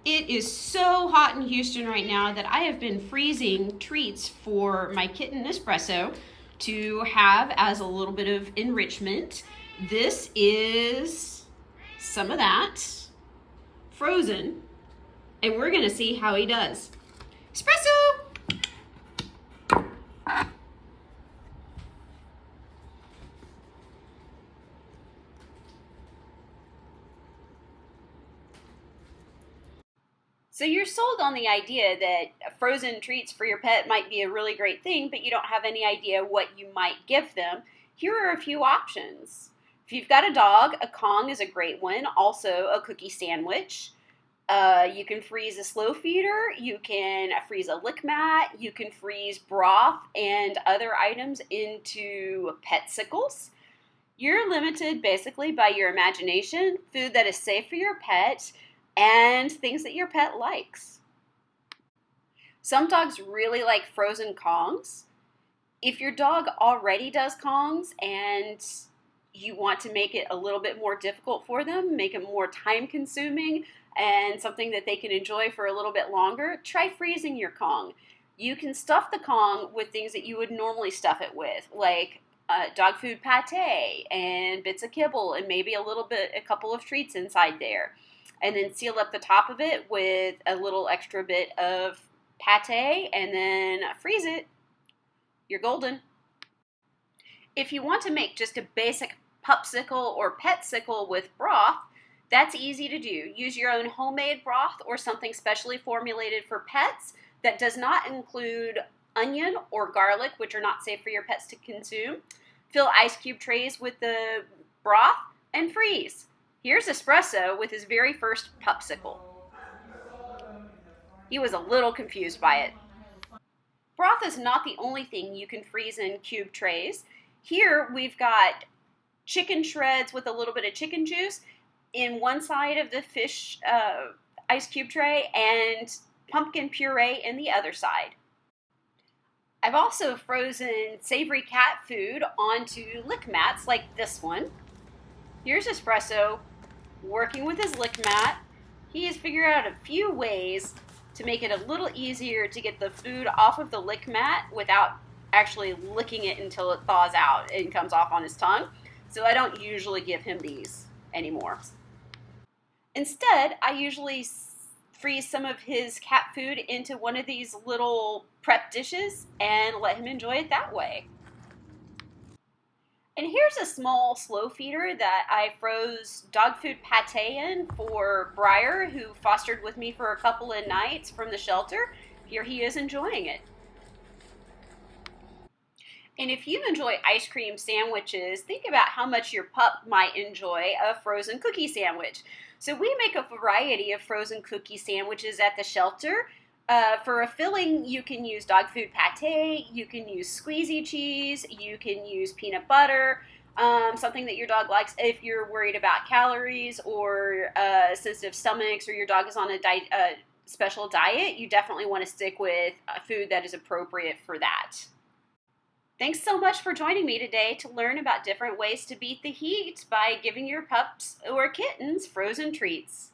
It is so hot in Houston right now that I have been freezing treats for my kitten Espresso to have as a little bit of enrichment. This is some of that frozen, and we're gonna see how he does. Espresso! So you're sold on the idea that frozen treats for your pet might be a really great thing, but you don't have any idea what you might give them. Here are a few options. If you've got a dog, a Kong is a great one. Also, a cookie sandwich. You can freeze a slow feeder. You can freeze a lick mat. You can freeze broth and other items into petcicles. You're limited basically by your imagination, food that is safe for your pet, and things that your pet likes. Some dogs really like frozen Kongs. If your dog already does Kongs and you want to make it a little bit more difficult for them, make it more time consuming, and something that they can enjoy for a little bit longer, try freezing your Kong. You can stuff the Kong with things that you would normally stuff it with, like dog food pate and bits of kibble and maybe a couple of treats inside there. And then seal up the top of it with a little extra bit of pate and then freeze it. You're golden. If you want to make just a basic pupsicle or petcicle with broth, that's easy to do. Use your own homemade broth or something specially formulated for pets that does not include onion or garlic, which are not safe for your pets to consume. Fill ice cube trays with the broth and freeze. Here's Espresso with his very first pupsicle. He was a little confused by it. Broth is not the only thing you can freeze in cube trays. Here we've got chicken shreds with a little bit of chicken juice in one side of the fish ice cube tray and pumpkin puree in the other side. I've also frozen savory cat food onto lick mats like this one. Here's Espresso working with his lick mat. He has figured out a few ways to make it a little easier to get the food off of the lick mat without actually licking it until it thaws out and comes off on his tongue. So I don't usually give him these anymore. Instead, I usually freeze some of his cat food into one of these little prep dishes and let him enjoy it that way. And here's a small slow feeder that I froze dog food pate in for Briar, who fostered with me for a couple of nights from the shelter. Here he is enjoying it. And if you enjoy ice cream sandwiches, think about how much your pup might enjoy a frozen cookie sandwich. So we make a variety of frozen cookie sandwiches at the shelter. For a filling, you can use dog food pate, you can use squeezy cheese, you can use peanut butter, something that your dog likes. If you're worried about calories or sensitive stomachs, or your dog is on a special diet, you definitely want to stick with food that is appropriate for that. Thanks so much for joining me today to learn about different ways to beat the heat by giving your pups or kittens frozen treats.